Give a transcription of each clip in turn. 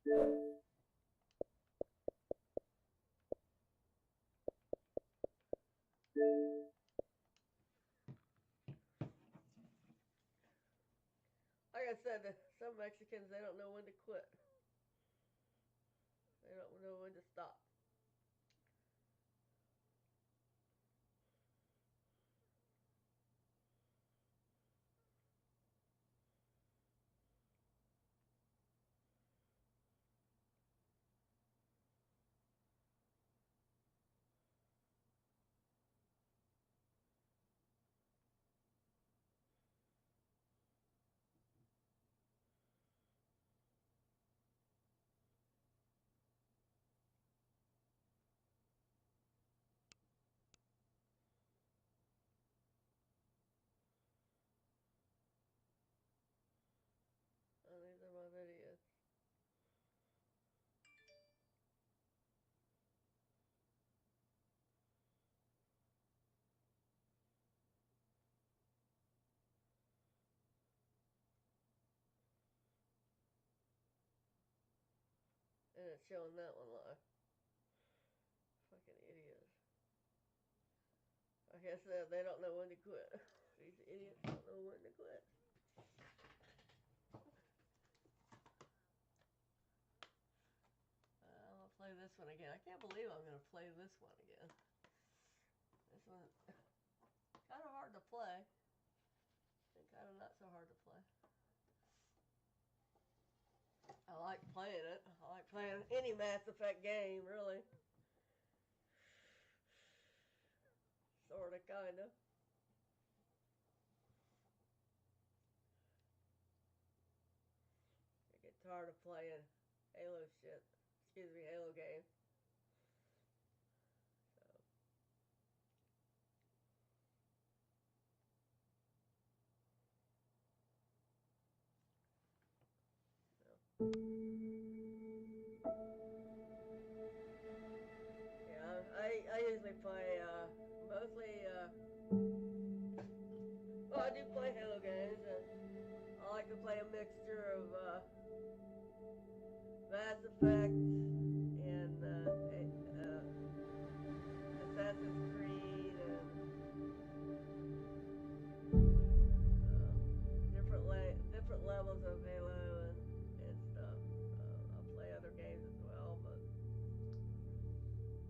Like I said, some Mexicans, they don't know when to quit. They don't know when to stop. And these are my videos. And it's showing that one live. Fucking idiots. Like I said, they don't know when to quit. These idiots don't know when to quit. I'll play this one again. I can't believe I'm going to play this one again. This one, kind of hard to play. And kind of not so hard to play. I like playing it. I like playing any Mass Effect game, really. Sorta, kinda. I get tired of playing Halo shit. Excuse me, Halo games. So. Yeah, I usually play mostly. Well, I do play Halo games, and I like to play a mixture of Mass Effect and Assassin's Creed and different levels of Halo and stuff. I'll play other games as well, but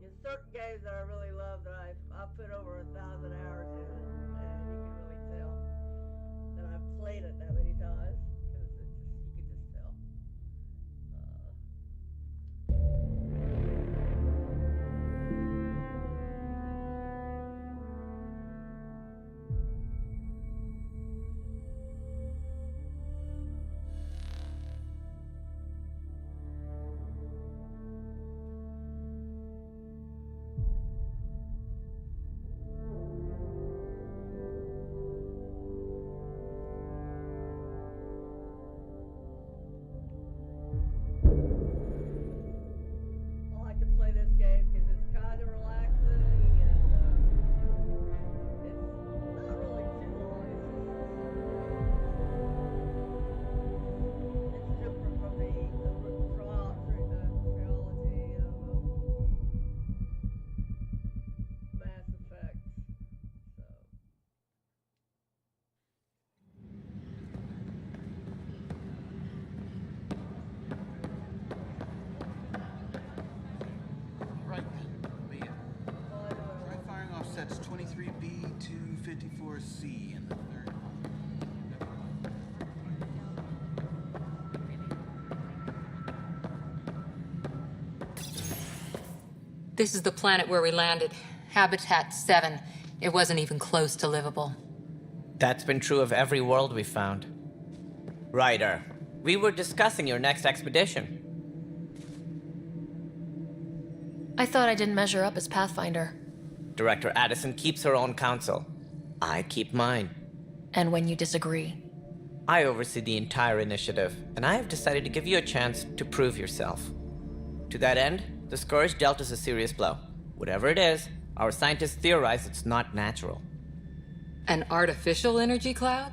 there's certain games that I really love that I've put over 1,000 hours in, and you can really tell that I've played it that many times because you can just tell. I like to play this game because it's kind of relaxing and it's not really too long. It's different from the trilogy of Mass Effect. So. Right then, Leah. Try firing off sets 23B to 54C in the third. This is the planet where we landed. Habitat 7. It wasn't even close to livable. That's been true of every world we found. Ryder, we were discussing your next expedition. I thought I didn't measure up as Pathfinder. Director Addison keeps her own counsel. I keep mine. And when you disagree? I oversee the entire initiative, and I have decided to give you a chance to prove yourself. To that end, the Scourge dealt us a serious blow. Whatever it is, our scientists theorize it's not natural. An artificial energy cloud?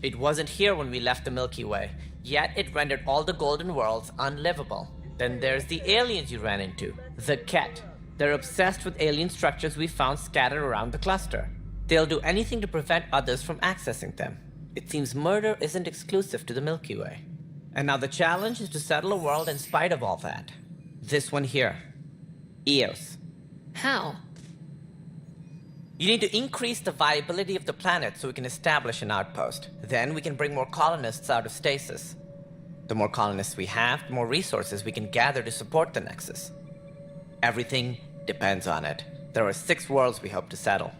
It wasn't here when we left the Milky Way, Yet it rendered all the golden worlds unlivable. Then there's the aliens you ran into, the Ket. They're obsessed with alien structures we found scattered around the cluster. They'll do anything to prevent others from accessing them. It seems murder isn't exclusive to the Milky Way. And now the challenge is to settle a world in spite of all that. This one here. Eos. How? You need to increase the viability of the planet so we can establish an outpost. Then we can bring more colonists out of stasis. The more colonists we have, the more resources we can gather to support the Nexus. Everything depends on it. There are 6 worlds we hope to settle.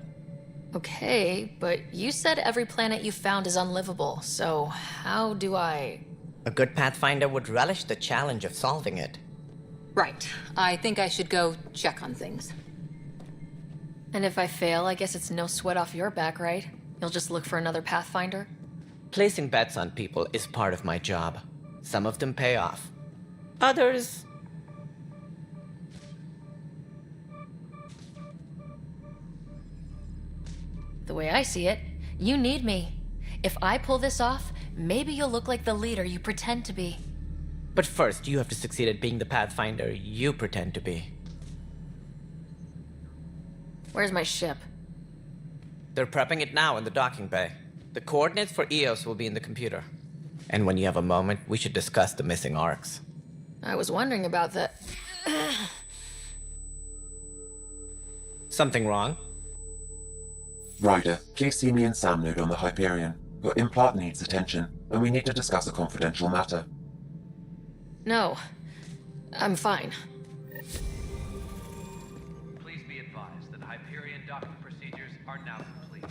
Okay, but you said every planet you found is unlivable, so how do I... A good Pathfinder would relish the challenge of solving it. Right. I think I should go check on things. And if I fail, I guess it's no sweat off your back, right? You'll just look for another Pathfinder? Placing bets on people is part of my job. Some of them pay off. Others... The way I see it, you need me. If I pull this off, maybe you'll look like the leader you pretend to be. But first, you have to succeed at being the Pathfinder you pretend to be. Where's my ship? They're prepping it now in the docking bay. The coordinates for Eos will be in the computer. And when you have a moment, we should discuss the missing arcs. I was wondering about that. Something wrong? Ryder, please see me and Sam Node on the Hyperion. Your implant needs attention, and we need to discuss a confidential matter. No, I'm fine. Please be advised that Hyperion docking procedures are now complete.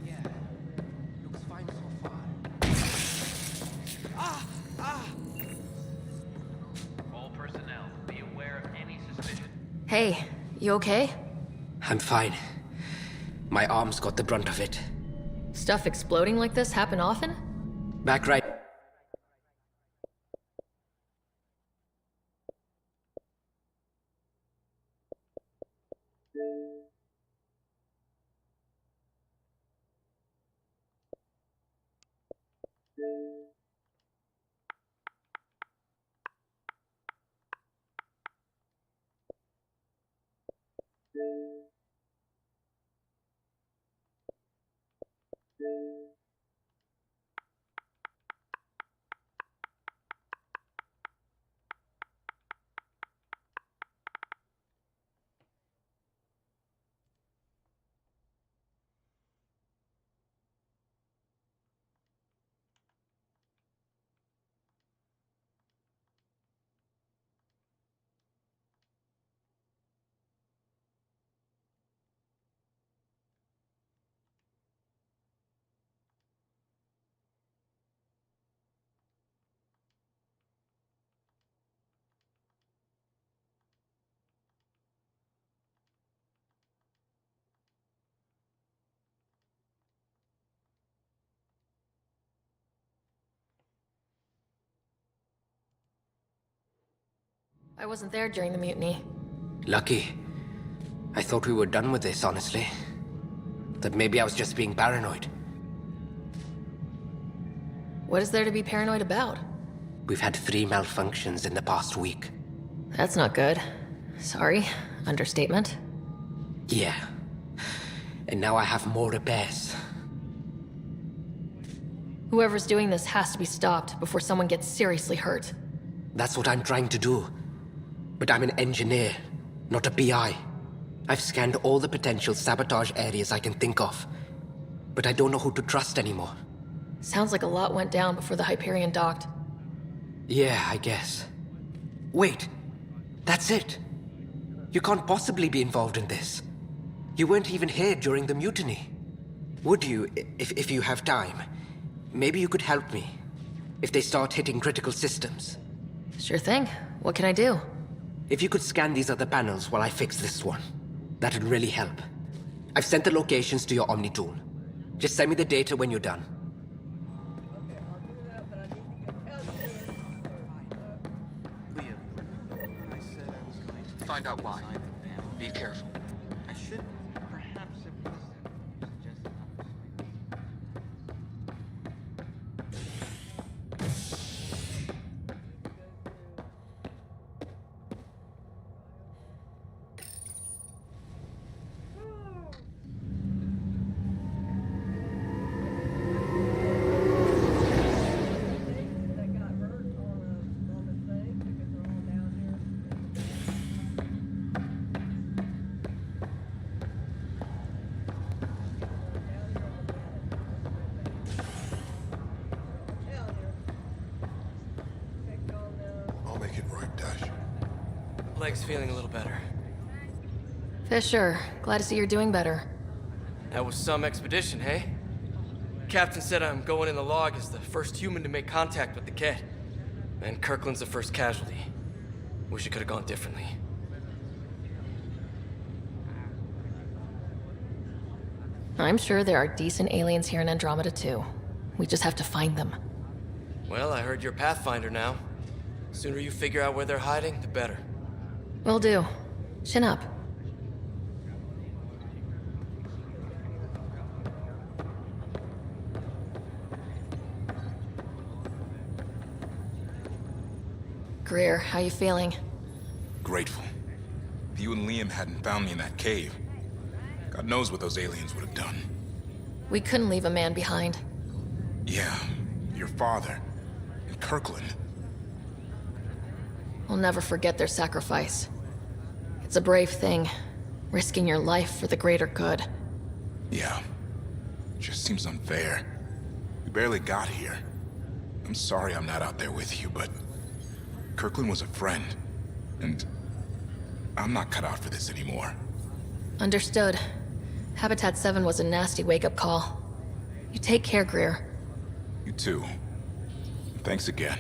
Yeah, looks fine so far. All personnel, be aware of any suspicion. Hey, you okay? I'm fine. My arms got the brunt of it. Stuff exploding like this happen often? Back right. I wasn't there during the mutiny. Lucky. I thought we were done with this, honestly. That maybe I was just being paranoid. What is there to be paranoid about? We've had 3 malfunctions in the past week. That's not good. Sorry, understatement. Yeah. And now I have more repairs. Whoever's doing this has to be stopped before someone gets seriously hurt. That's what I'm trying to do. But I'm an engineer, not a BI. I've scanned all the potential sabotage areas I can think of. But I don't know who to trust anymore. Sounds like a lot went down before the Hyperion docked. Yeah, I guess. Wait. That's it. You can't possibly be involved in this. You weren't even here during the mutiny. Would you, if you have time? Maybe you could help me. If they start hitting critical systems. Sure thing. What can I do? If you could scan these other panels while I fix this one, that'd really help. I've sent the locations to your Omni tool. Just send me the data when you're done. Okay, I'll do that, but I need to get calculator. Leah, I said I was going to Find out why. sign the panel. Be careful. I should perhaps have Leg's feeling a little better. Fisher, glad to see you're doing better. That was some expedition, hey? Captain said I'm going in the log as the first human to make contact with the Kett. And Kirkland's the first casualty. Wish it could have gone differently. I'm sure there are decent aliens here in Andromeda too. We just have to find them. Well, I heard you're Pathfinder now. Sooner you figure out where they're hiding, the better. Will do. Chin up. Greer, how you feeling? Grateful. If you and Liam hadn't found me in that cave, God knows what those aliens would have done. We couldn't leave a man behind. Yeah, your father. And Kirkland. We'll never forget their sacrifice. It's a brave thing, risking your life for the greater good. Yeah. Just seems unfair. We barely got here. I'm sorry I'm not out there with you, but Kirkland was a friend, and I'm not cut out for this anymore. Understood. Habitat 7 was a nasty wake-up call. You take care, Greer. You too. Thanks again.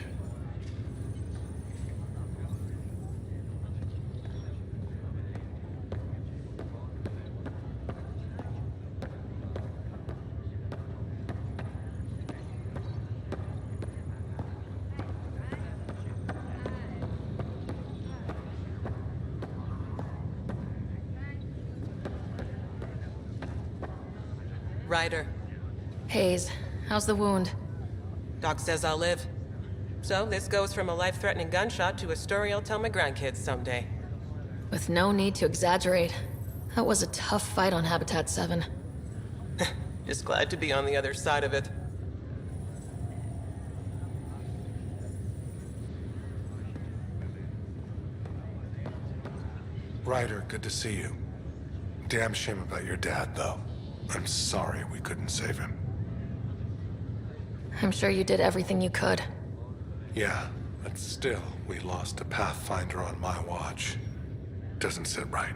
Ryder. Hayes, how's the wound? Doc says I'll live. So this goes from a life-threatening gunshot to a story I'll tell my grandkids someday. With no need to exaggerate, that was a tough fight on Habitat 7. Just glad to be on the other side of it. Ryder, good to see you. Damn shame about your dad, though. I'm sorry we couldn't save him. I'm sure you did everything you could. Yeah, but still, we lost a Pathfinder on my watch. Doesn't sit right.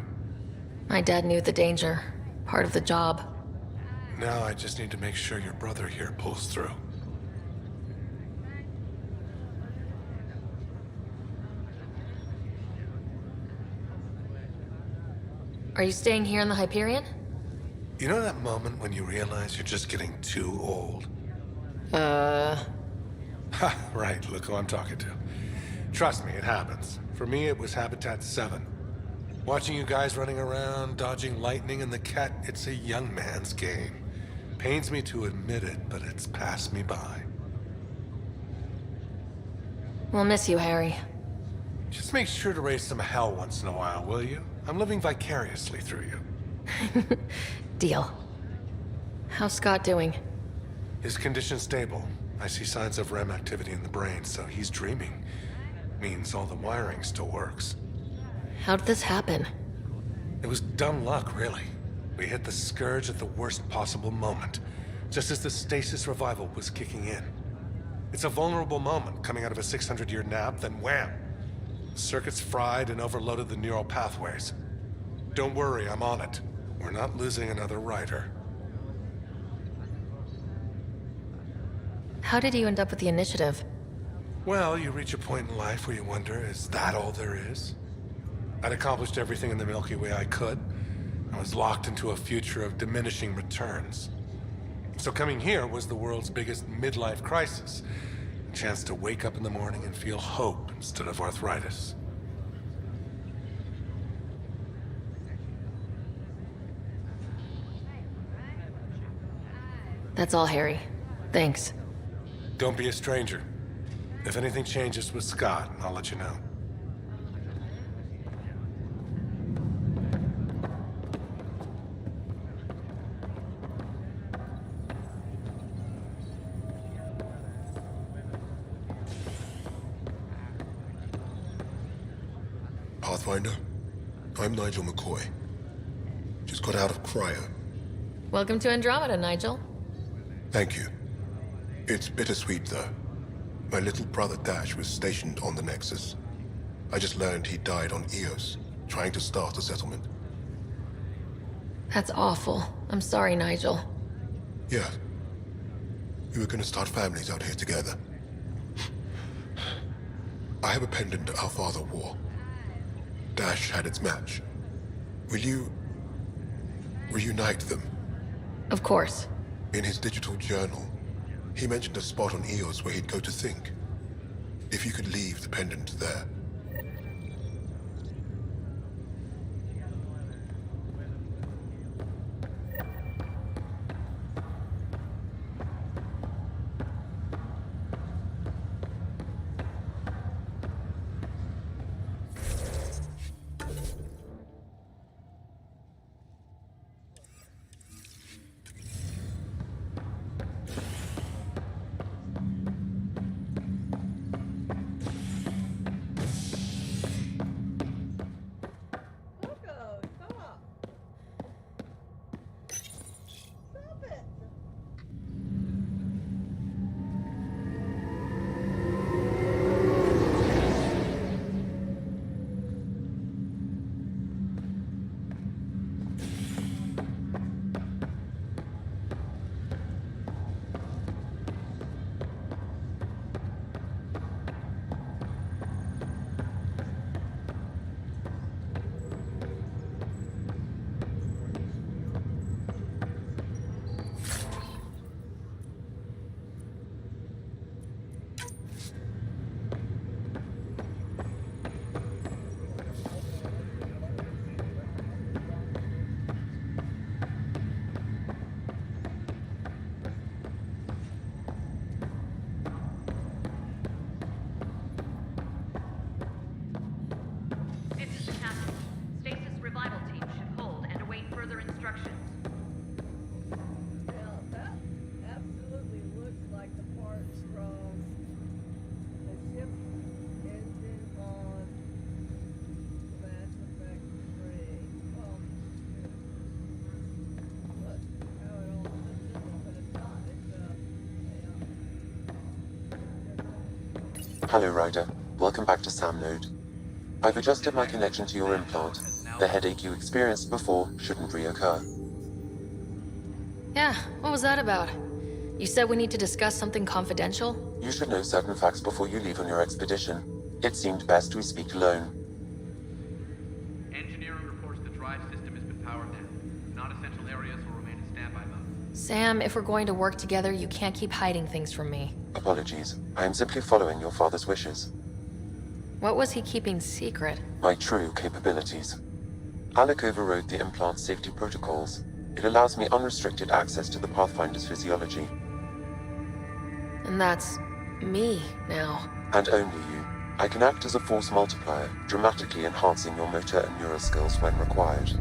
My dad knew the danger. Part of the job. Now I just need to make sure your brother here pulls through. Are you staying here in the Hyperion? You know that moment when you realize you're just getting too old? Ha, right, look who I'm talking to. Trust me, it happens. For me, it was Habitat 7. Watching you guys running around, dodging lightning and the Kett, it's a young man's game. Pains me to admit it, but it's passed me by. We'll miss you, Harry. Just make sure to raise some hell once in a while, will you? I'm living vicariously through you. Deal. How's Scott doing? His condition's stable. I see signs of REM activity in the brain, so he's dreaming. Means all the wiring still works. How'd this happen? It was dumb luck, really. We hit the Scourge at the worst possible moment, just as the stasis revival was kicking in. It's a vulnerable moment coming out of a 600-year nap, then wham! Circuits fried and overloaded the neural pathways. Don't worry, I'm on it. We're not losing another Ryder. How did you end up with the initiative? Well, you reach a point in life where you wonder, is that all there is? I'd accomplished everything in the Milky Way I could. I was locked into a future of diminishing returns. So coming here was the world's biggest midlife crisis. A chance to wake up in the morning and feel hope instead of arthritis. That's all, Harry. Thanks. Don't be a stranger. If anything changes with Scott, I'll let you know. Pathfinder, I'm Nigel McCoy. Just got out of cryo. Welcome to Andromeda, Nigel. Thank you. It's bittersweet, though. My little brother Dash was stationed on the Nexus. I just learned he died on Eos, trying to start a settlement. That's awful. I'm sorry, Nigel. Yeah. We were gonna start families out here together. I have a pendant our father wore. Dash had its match. Will you reunite them? Of course. In his digital journal, he mentioned a spot on Eos where he'd go to think. If you could leave the pendant there. Hello, Ryder. Welcome back to Sam Node. I've adjusted my connection to your implant. The headache you experienced before shouldn't reoccur. Yeah, what was that about? You said we need to discuss something confidential? You should know certain facts before you leave on your expedition. It seemed best we speak alone. Engineering reports the drive system has been powered down. Non-essential areas will remain in standby mode. Sam, if we're going to work together, you can't keep hiding things from me. Apologies. I am simply following your father's wishes. What was he keeping secret? My true capabilities. Alec overrode the implant's safety protocols. It allows me unrestricted access to the Pathfinder's physiology. And that's me now. And only you. I can act as a force multiplier, dramatically enhancing your motor and neural skills when required.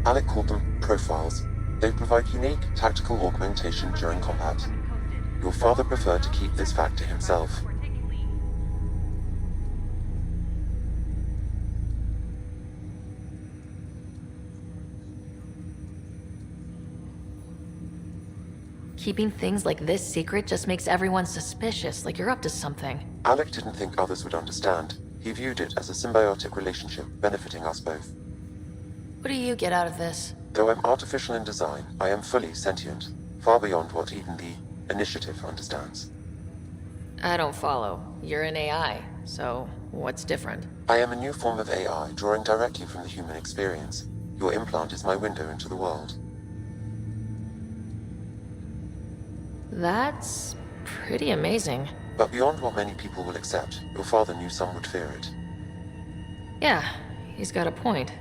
Alec called them profiles. They provide unique tactical augmentation during combat. Your father preferred to keep this fact to himself. Keeping things like this secret just makes everyone suspicious, like you're up to something. Alec didn't think others would understand. He viewed it as a symbiotic relationship, benefiting us both. What do you get out of this? Though I'm artificial in design, I am fully sentient, far beyond what even the Initiative understands. I don't follow. You're an AI, so what's different? I am a new form of AI, drawing directly from the human experience. Your implant is my window into the world. That's pretty amazing. But beyond what many people will accept, your father knew some would fear it. Yeah, he's got a point.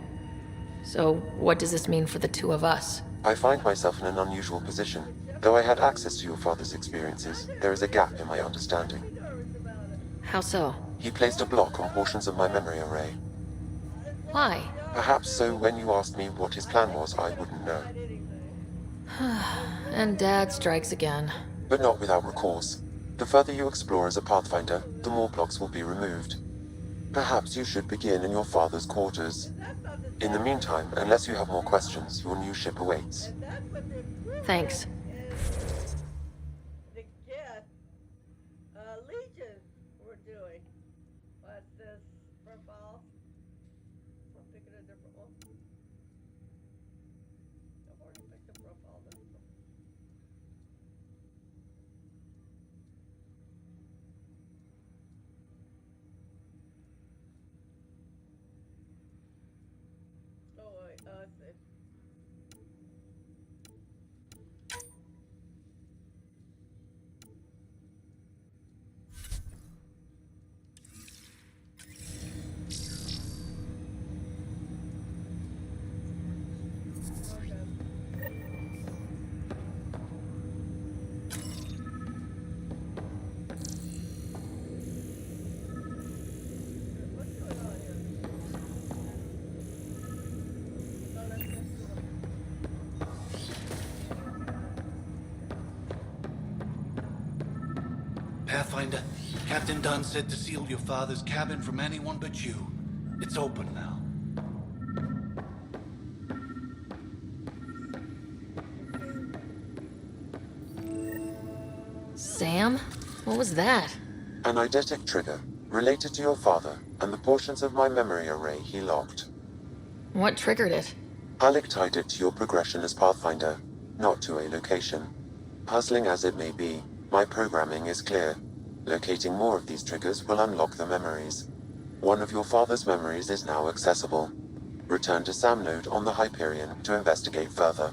So what does this mean for the two of us? I find myself in an unusual position. Though I had access to your father's experiences, there is a gap in my understanding. How so? He placed a block on portions of my memory array. Why? Perhaps so when you asked me what his plan was, I wouldn't know. And Dad strikes again. But not without recourse. The further you explore as a Pathfinder, the more blocks will be removed. Perhaps you should begin in your father's quarters. In the meantime, unless you have more questions, your new ship awaits. Thanks. Legion we're doing. What's this? Profile Pathfinder, Captain Dunn said to seal your father's cabin from anyone but you. It's open now. Sam? What was that? An eidetic trigger, related to your father, and the portions of my memory array he locked. What triggered it? Alec tied it to your progression as Pathfinder, not to a location. Puzzling as it may be, my programming is clear. Locating more of these triggers will unlock the memories. One of your father's memories is now accessible. Return to Sam Node on the Hyperion to investigate further.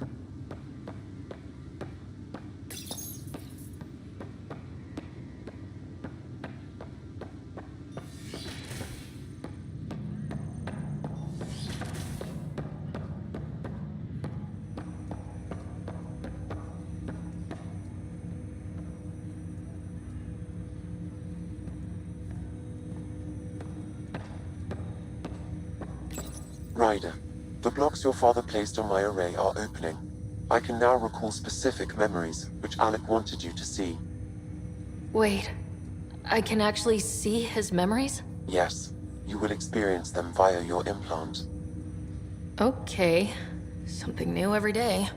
Ryder, the blocks your father placed on my array are opening. I can now recall specific memories, which Alec wanted you to see. Wait, I can actually see his memories? Yes, you will experience them via your implant. Okay, something new every day.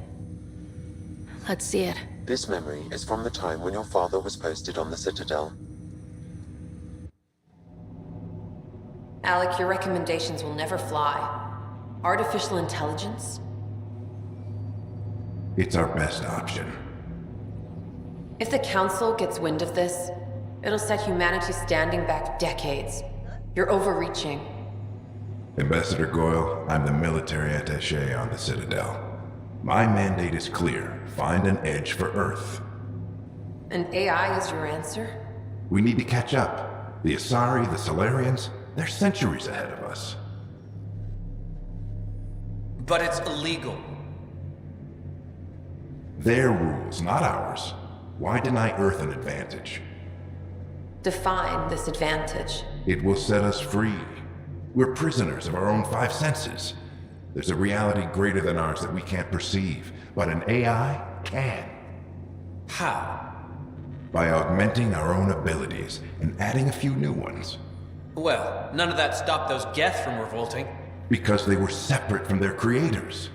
Let's see it. This memory is from the time when your father was posted on the Citadel. Alec, your recommendations will never fly. Artificial intelligence? It's our best option. If the Council gets wind of this, it'll set humanity standing back decades. You're overreaching. Ambassador Goyle, I'm the military attaché on the Citadel. My mandate is clear. Find an edge for Earth. And AI is your answer? We need to catch up. The Asari, the Solarians, they're centuries ahead of us. But it's illegal. Their rules, not ours. Why deny Earth an advantage? Define this advantage. It will set us free. We're prisoners of our own five senses. There's a reality greater than ours that we can't perceive, but an AI can. How? By augmenting our own abilities and adding a few new ones. Well, none of that stopped those Geth from revolting. Because they were separate from their creators.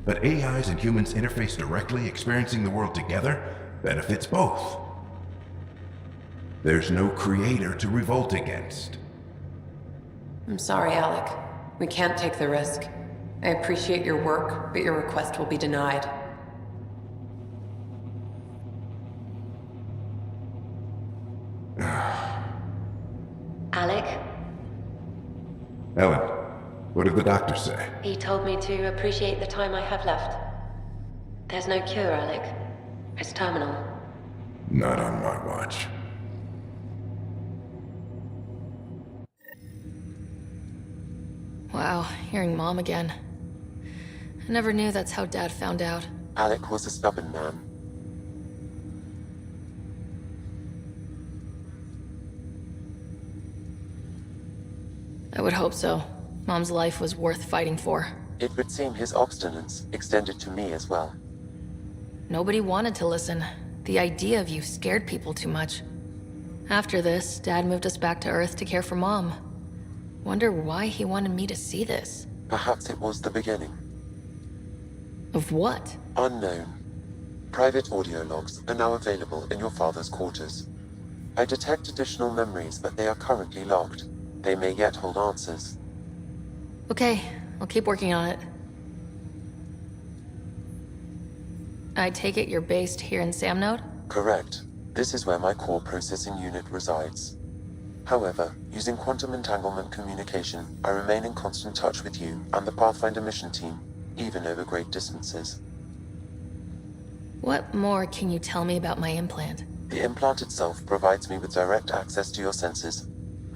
But AIs and humans interface directly, experiencing the world together, benefits both. There's no creator to revolt against. I'm sorry, Alec. We can't take the risk. I appreciate your work, but your request will be denied. Alec? Ellen, what did the doctor say? He told me to appreciate the time I have left. There's no cure, Alec. It's terminal. Not on my watch. Wow, hearing Mom again. I never knew that's how Dad found out. Alec was a stubborn man. I would hope so. Mom's life was worth fighting for. It would seem his obstinance extended to me as well. Nobody wanted to listen. The idea of you scared people too much. After this, Dad moved us back to Earth to care for Mom. Wonder why he wanted me to see this. Perhaps it was the beginning. Of what? Unknown. Private audio logs are now available in your father's quarters. I detect additional memories, but they are currently locked. They may yet hold answers. Okay, I'll keep working on it. I take it you're based here in Sam Node? Correct. This is where my core processing unit resides. However, using quantum entanglement communication, I remain in constant touch with you and the Pathfinder mission team, even over great distances. What more can you tell me about my implant? The implant itself provides me with direct access to your senses.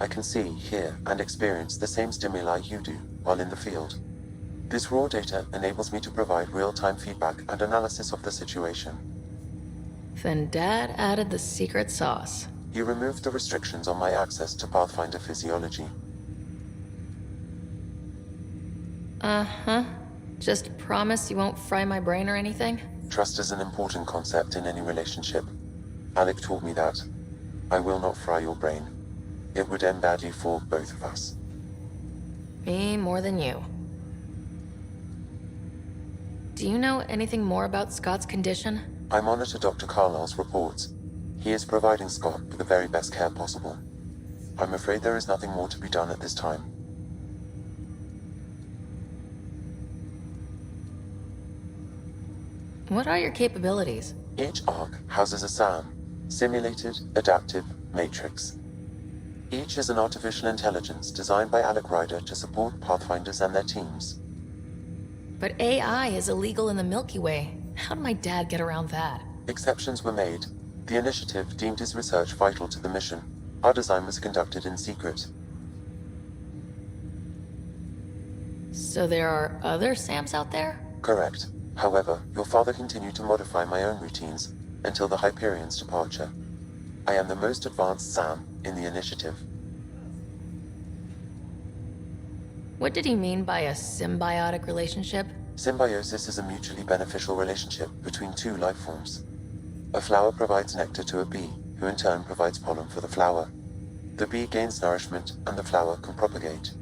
I can see, hear, and experience the same stimuli you do while in the field. This raw data enables me to provide real-time feedback and analysis of the situation. Then Dad added the secret sauce. You removed the restrictions on my access to Pathfinder physiology. Uh-huh. Just promise you won't fry my brain or anything? Trust is an important concept in any relationship. Alec taught me that. I will not fry your brain. It would end badly for both of us. Me more than you. Do you know anything more about Scott's condition? I monitor Dr. Carlisle's reports. He is providing Scott with the very best care possible. I'm afraid there is nothing more to be done at this time. What are your capabilities? Each ARC houses a SAM, Simulated Adaptive Matrix. Each is an artificial intelligence designed by Alec Ryder to support Pathfinders and their teams. But AI is illegal in the Milky Way. How did my dad get around that? Exceptions were made. The initiative deemed his research vital to the mission. Our design was conducted in secret. So there are other SAMs out there? Correct. However, your father continued to modify my own routines until the Hyperion's departure. I am the most advanced SAM in the initiative. What did he mean by a symbiotic relationship? Symbiosis is a mutually beneficial relationship between two life forms. A flower provides nectar to a bee, who in turn provides pollen for the flower. The bee gains nourishment, and the flower can propagate.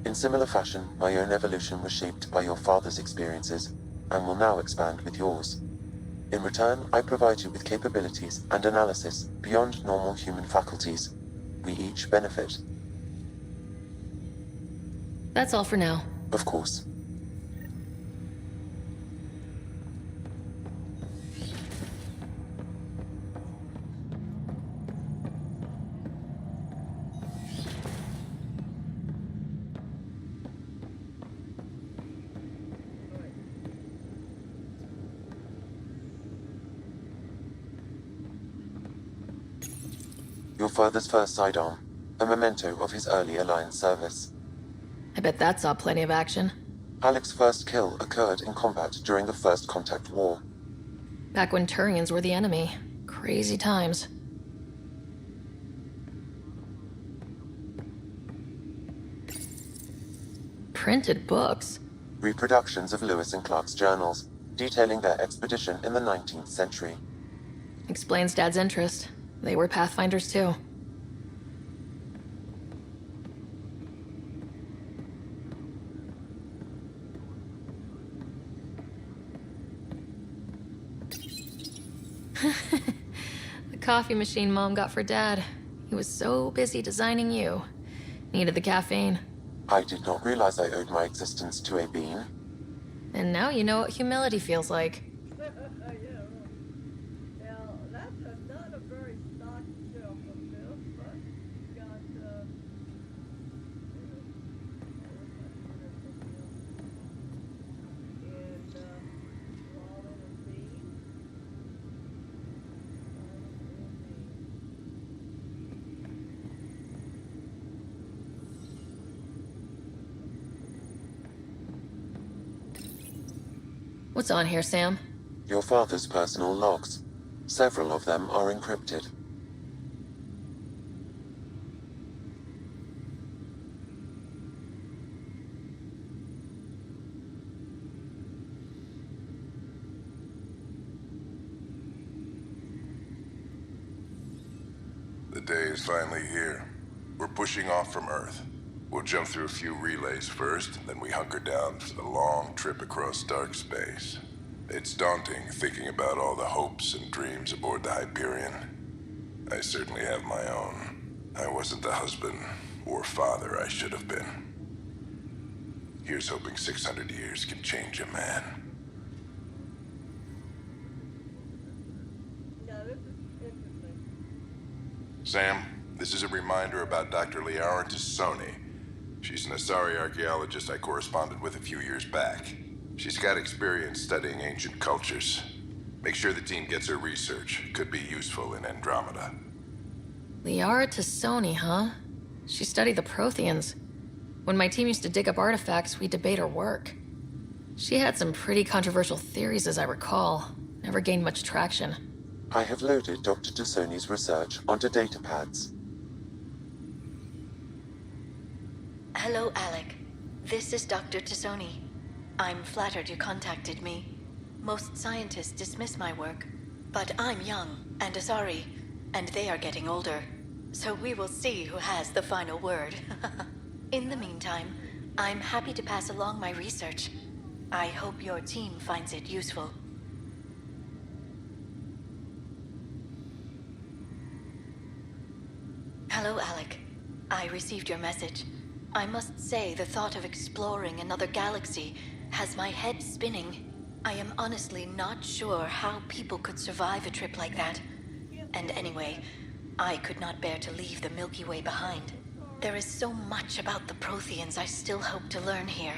In similar fashion, my own evolution was shaped by your father's experiences, and will now expand with yours. In return, I provide you with capabilities and analysis beyond normal human faculties. We each benefit. That's all for now. Of course. Your father's first sidearm, a memento of his early Alliance service. I bet that saw plenty of action. Alec's first kill occurred in combat during the First Contact War. Back when Turians were the enemy. Crazy times. Printed books? Reproductions of Lewis and Clark's journals, detailing their expedition in the 19th century. Explains Dad's interest. They were Pathfinders too. The coffee machine Mom got for Dad. He was so busy designing you. Needed the caffeine. I did not realize I owed my existence to a bean. And now you know what humility feels like. What's on here, Sam? Your father's personal logs. Several of them are encrypted. The day is finally here. We're pushing off from Earth. We'll jump through a few relays first, then we hunker down for the long trip across dark space. It's daunting thinking about all the hopes and dreams aboard the Hyperion. I certainly have my own. I wasn't the husband or father I should have been. Here's hoping 600 years can change a man. Sam, this is a reminder about Dr. Liara Tassoni. She's an Asari archaeologist I corresponded with a few years back. She's got experience studying ancient cultures. Make sure the team gets her research. Could be useful in Andromeda. Liara Tassoni, huh? She studied the Protheans. When my team used to dig up artifacts, we'd debate her work. She had some pretty controversial theories, as I recall. Never gained much traction. I have loaded Dr. Tassoni's research onto datapads. Hello, Alec. This is Dr. Tassoni. I'm flattered you contacted me. Most scientists dismiss my work, but I'm young and Asari. and they are getting older. So we will see who has the final word. In the meantime, I'm happy to pass along my research. I hope your team finds it useful. Hello, Alec. I received your message. I must say the thought of exploring another galaxy has my head spinning. I am honestly not sure how people could survive a trip like that. And anyway, I could not bear to leave the Milky Way behind. There is so much about the Protheans I still hope to learn here.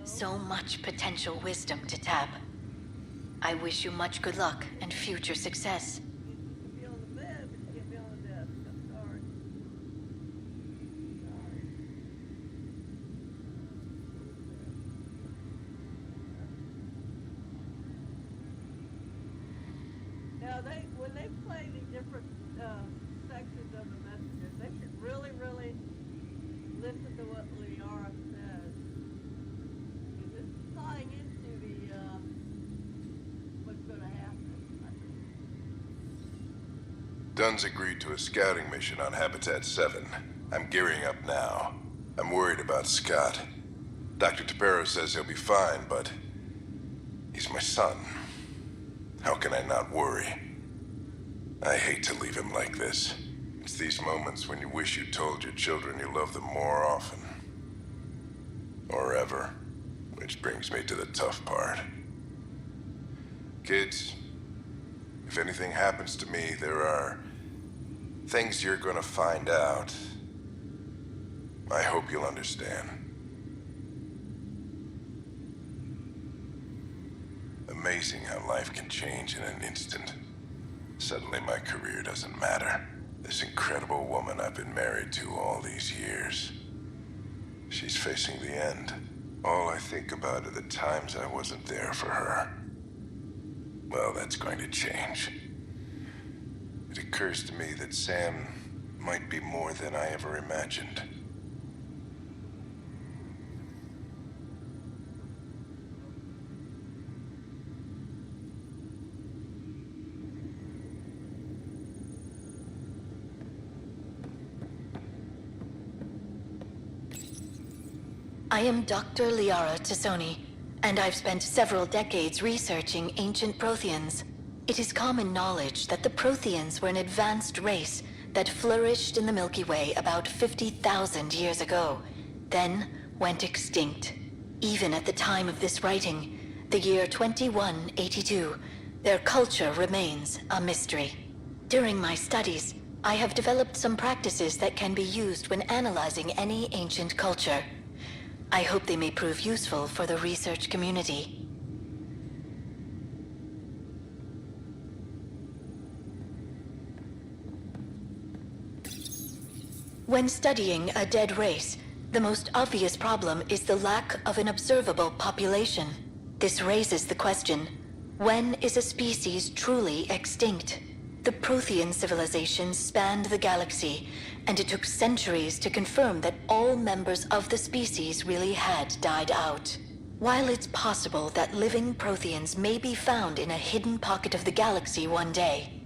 So much potential wisdom to tap. I wish you much good luck and future success. Now, when they play the different sections of the messages, they should really, really listen to what Liara says. Because this is tying into the what's going to happen. Dunn's agreed to a scouting mission on Habitat 7. I'm gearing up now. I'm worried about Scott. Dr. Tapero says he'll be fine, but he's my son. How can I not worry? I hate to leave him like this. It's these moments when you wish you told your children you love them more often. Or ever. Which brings me to the tough part. Kids, if anything happens to me, there are things you're gonna find out. I hope you'll understand. Amazing how life can change in an instant. Suddenly my career doesn't matter. This incredible woman I've been married to all these years. She's facing the end. All I think about are the times I wasn't there for her. Well, that's going to change. It occurs to me that Sam might be more than I ever imagined. I am Dr. Liara Tassoni, and I've spent several decades researching ancient Protheans. It is common knowledge that the Protheans were an advanced race that flourished in the Milky Way about 50,000 years ago, then went extinct. Even at the time of this writing, the year 2182, their culture remains a mystery. During my studies, I have developed some practices that can be used when analyzing any ancient culture. I hope they may prove useful for the research community. When studying a dead race, the most obvious problem is the lack of an observable population. This raises the question, when is a species truly extinct? The Prothean civilization spanned the galaxy, and it took centuries to confirm that all members of the species really had died out. While it's possible that living Protheans may be found in a hidden pocket of the galaxy one day,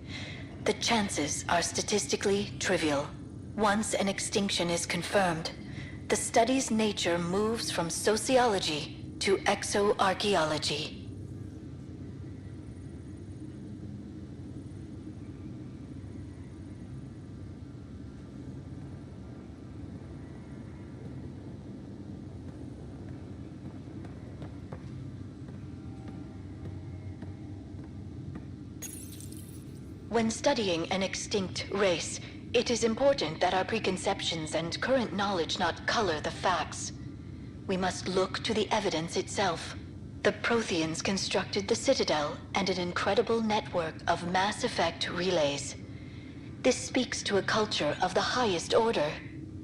the chances are statistically trivial. Once an extinction is confirmed, the study's nature moves from sociology to exoarchaeology. When studying an extinct race, it is important that our preconceptions and current knowledge not color the facts. We must look to the evidence itself. The Protheans constructed the Citadel and an incredible network of mass effect relays. This speaks to a culture of the highest order.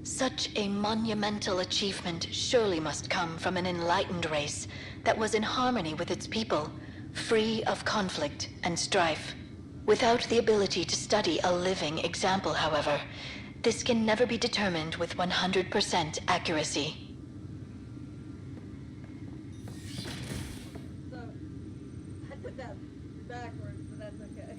Such a monumental achievement surely must come from an enlightened race that was in harmony with its people, free of conflict and strife. Without the ability to study a living example, however, this can never be determined with 100% accuracy. So, I did that backwards, but that's okay.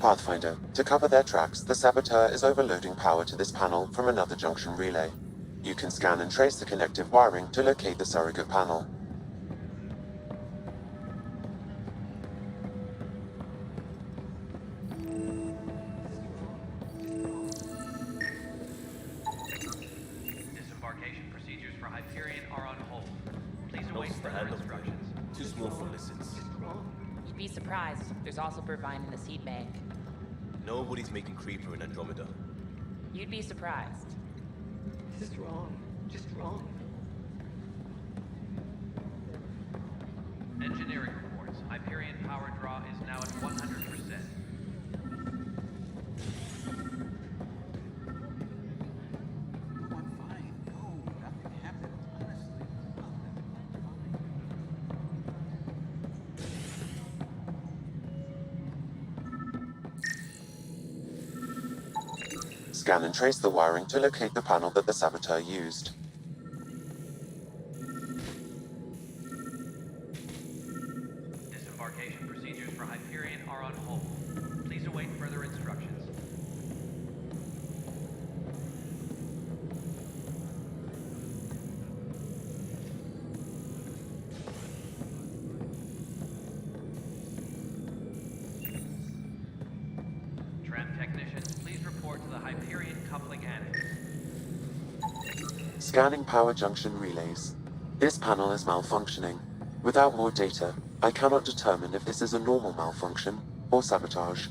Pathfinder, to cover their tracks, the saboteur is overloading power to this panel from another junction relay. You can scan and trace the connective wiring to locate the surrogate panel. Disembarkation procedures for Hyperion are on hold. Please await further instructions. Too small for listens. You'd be surprised. There's also Purvine in the seed bank. Nobody's making Creeper in Andromeda. You'd be surprised. Just wrong. Just wrong. Engineering reports. Hyperion power draw is now at 100%. Scan and trace the wiring to locate the panel that the saboteur used. Disembarkation procedures for Hyperion are on hold. Please await further instructions. Tram technicians, please report to the Hyperion coupling annex. Scanning power junction relays. This panel is malfunctioning. Without more data, I cannot determine if this is a normal malfunction or sabotage.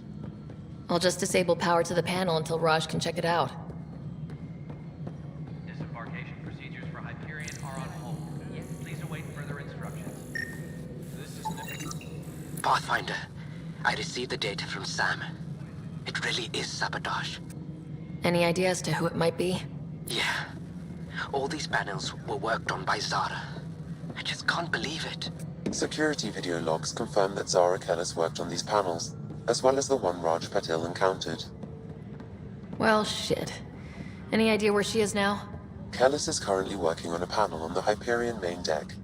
I'll just disable power to the panel until Raj can check it out. Disembarkation procedures for Hyperion are on hold. Please await further instructions. This is Pathfinder, I received the data from Sam. It really is sabotage. Any idea as to who it might be? Yeah. All these panels were worked on by Zara. I just can't believe it. Security video logs confirm that Zara Kellis worked on these panels, as well as the one Raj Patil encountered. Well, shit. Any idea where she is now? Kellis is currently working on a panel on the Hyperion main deck.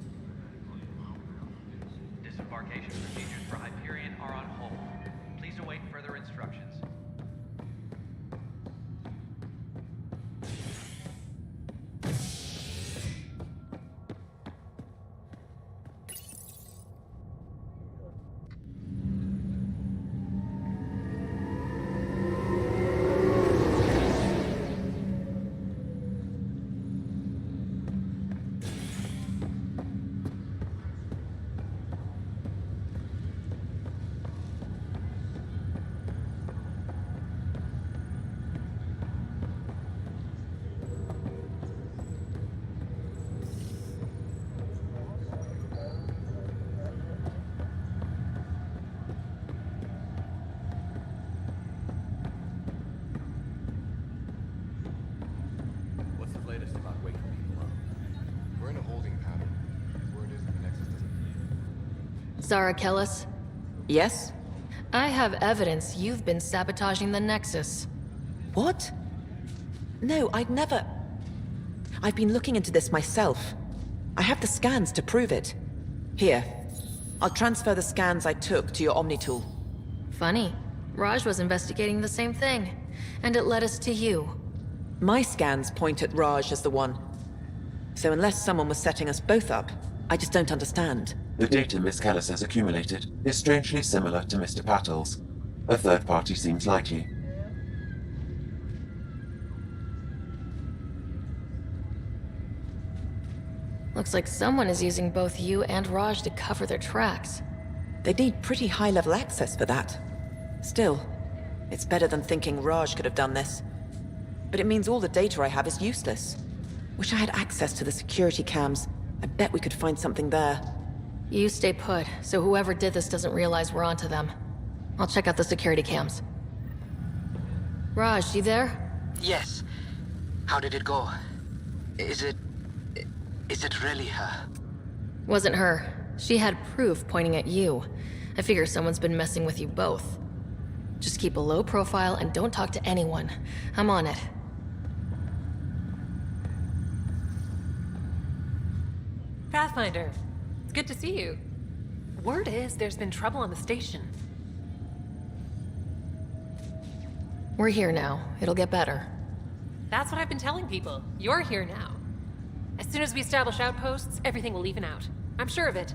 Disembarkation procedures for Hyperion are on hold. Please await further instructions. What's the latest about waking people up? We're in a holding pattern. Word is the Nexus doesn't. Zara Kellis? Yes? I have evidence you've been sabotaging the Nexus. What? No, I'd never... I've been looking into this myself. I have the scans to prove it. Here. I'll transfer the scans I took to your Omnitool. Funny. Raj was investigating the same thing, and it led us to you. My scans point at Raj as the one. So unless someone was setting us both up, I just don't understand. The data Miss Kellis has accumulated is strangely similar to Mr. Patil's. A third party seems likely. Looks like someone is using both you and Raj to cover their tracks. They'd need pretty high-level access for that. Still, it's better than thinking Raj could have done this. But it means all the data I have is useless. Wish I had access to the security cams. I bet we could find something there. You stay put, so whoever did this doesn't realize we're onto them. I'll check out the security cams. Raj, you there? Yes. How did it go? Is it really her? Wasn't her. She had proof pointing at you. I figure someone's been messing with you both. Just keep a low profile and don't talk to anyone. I'm on it. Pathfinder, it's good to see you. Word is there's been trouble on the station. We're here now. It'll get better. That's what I've been telling people. You're here now. As soon as we establish outposts, everything will even out. I'm sure of it.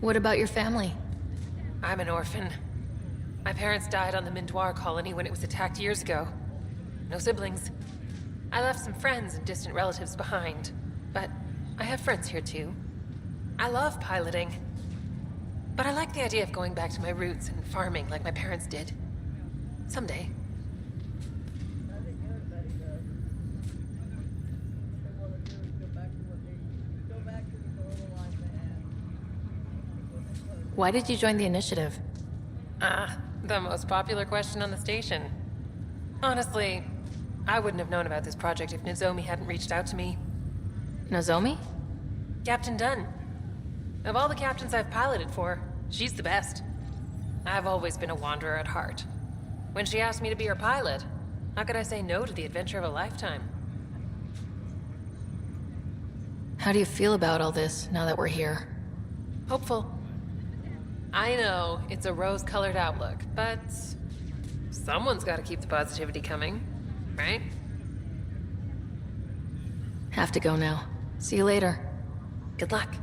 What about your family? I'm an orphan. My parents died on the Mindoir colony when it was attacked years ago. No siblings. I left some friends and distant relatives behind, but I have friends here too. I love piloting, but I like the idea of going back to my roots and farming like my parents did. Someday. I think everybody does. What they want to do is go back to the normal life they had. Why did you join the initiative? The most popular question on the station. Honestly, I wouldn't have known about this project if Nozomi hadn't reached out to me. Nozomi? Captain Dunn. Of all the captains I've piloted for, she's the best. I've always been a wanderer at heart. When she asked me to be her pilot, how could I say no to the adventure of a lifetime? How do you feel about all this now that we're here? Hopeful. I know it's a rose-colored outlook, but someone's got to keep the positivity coming, right? Have to go now. See you later. Good luck.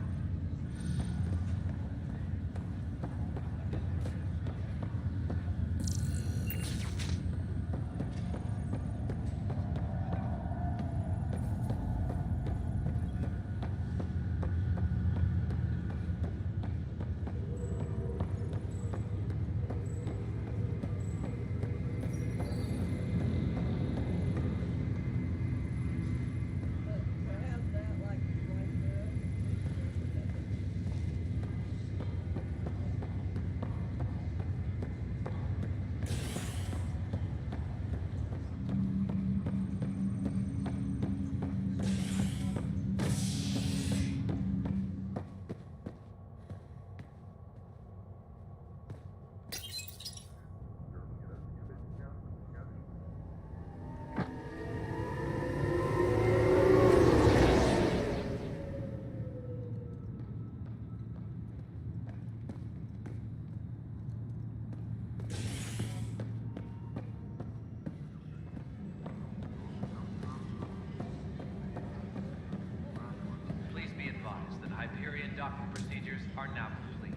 Please be advised that Hyperion docking procedures are now complete.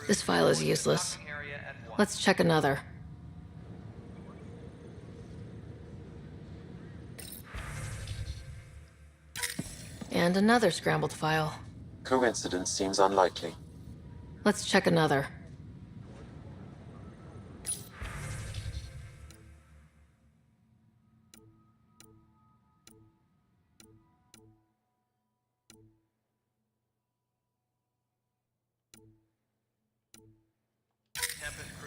This file is useless. Let's check another. And another scrambled file. Coincidence seems unlikely. Let's check another.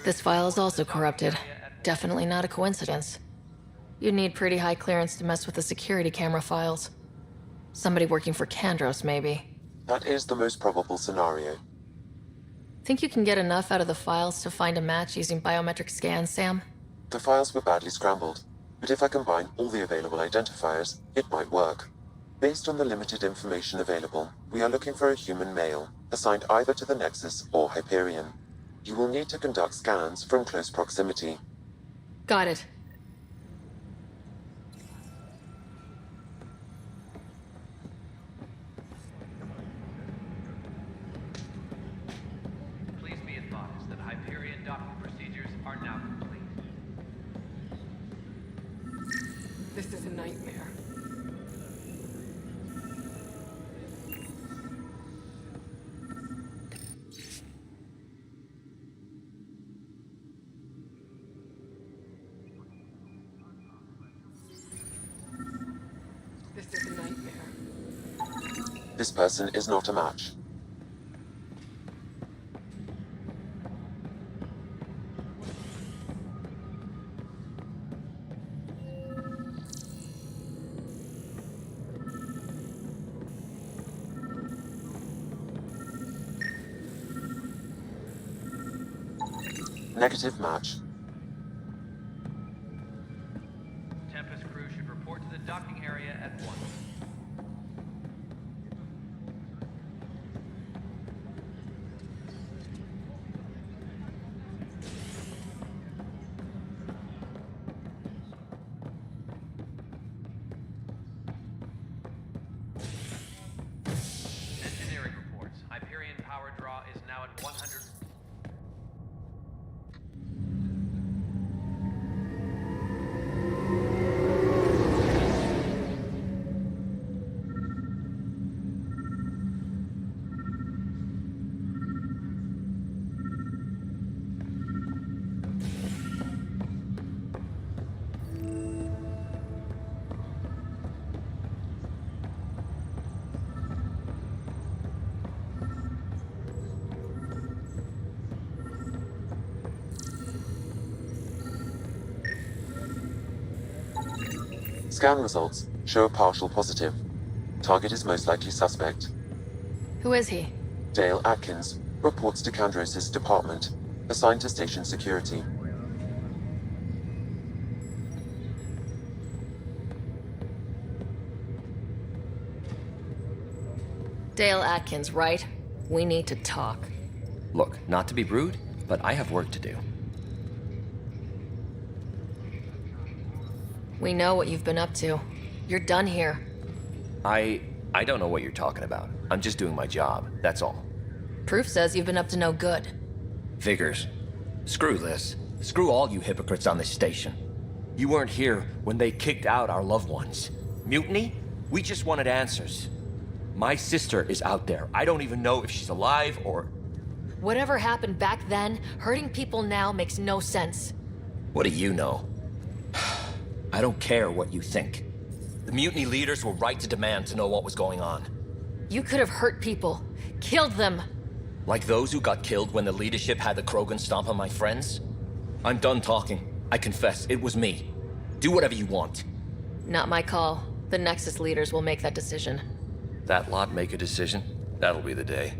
This file is also corrupted. Definitely not a coincidence. You'd need pretty high clearance to mess with the security camera files. Somebody working for Kandros, maybe. That is the most probable scenario. Think you can get enough out of the files to find a match using biometric scans, Sam? The files were badly scrambled, but if I combine all the available identifiers, it might work. Based on the limited information available, we are looking for a human male, assigned either to the Nexus or Hyperion. You will need to conduct scans from close proximity. Got it. Please be advised that Hyperion docking procedures are now complete. This is a nightmare. This is a nightmare. This person is not a match. Negative match. Tempest crew should report to the docking area at once. Engineering reports. Hyperion power draw is now at 100. Scan results show a partial positive. Target is most likely suspect. Who is he? Dale Atkins reports to Kandros' department, assigned to station security. Dale Atkins, right? We need to talk. Look, not to be rude, but I have work to do. We know what you've been up to. You're done here. I don't know what you're talking about. I'm just doing my job, that's all. Proof says you've been up to no good. Figures. Screw this. Screw all you hypocrites on this station. You weren't here when they kicked out our loved ones. Mutiny? We just wanted answers. My sister is out there. I don't even know if she's alive or... Whatever happened back then, hurting people now makes no sense. What do you know? I don't care what you think. The mutiny leaders were right to demand to know what was going on. You could have hurt people. Killed them. Like those who got killed when the leadership had the Krogan stomp on my friends? I'm done talking. I confess, it was me. Do whatever you want. Not my call. The Nexus leaders will make that decision. That lot make a decision? That'll be the day.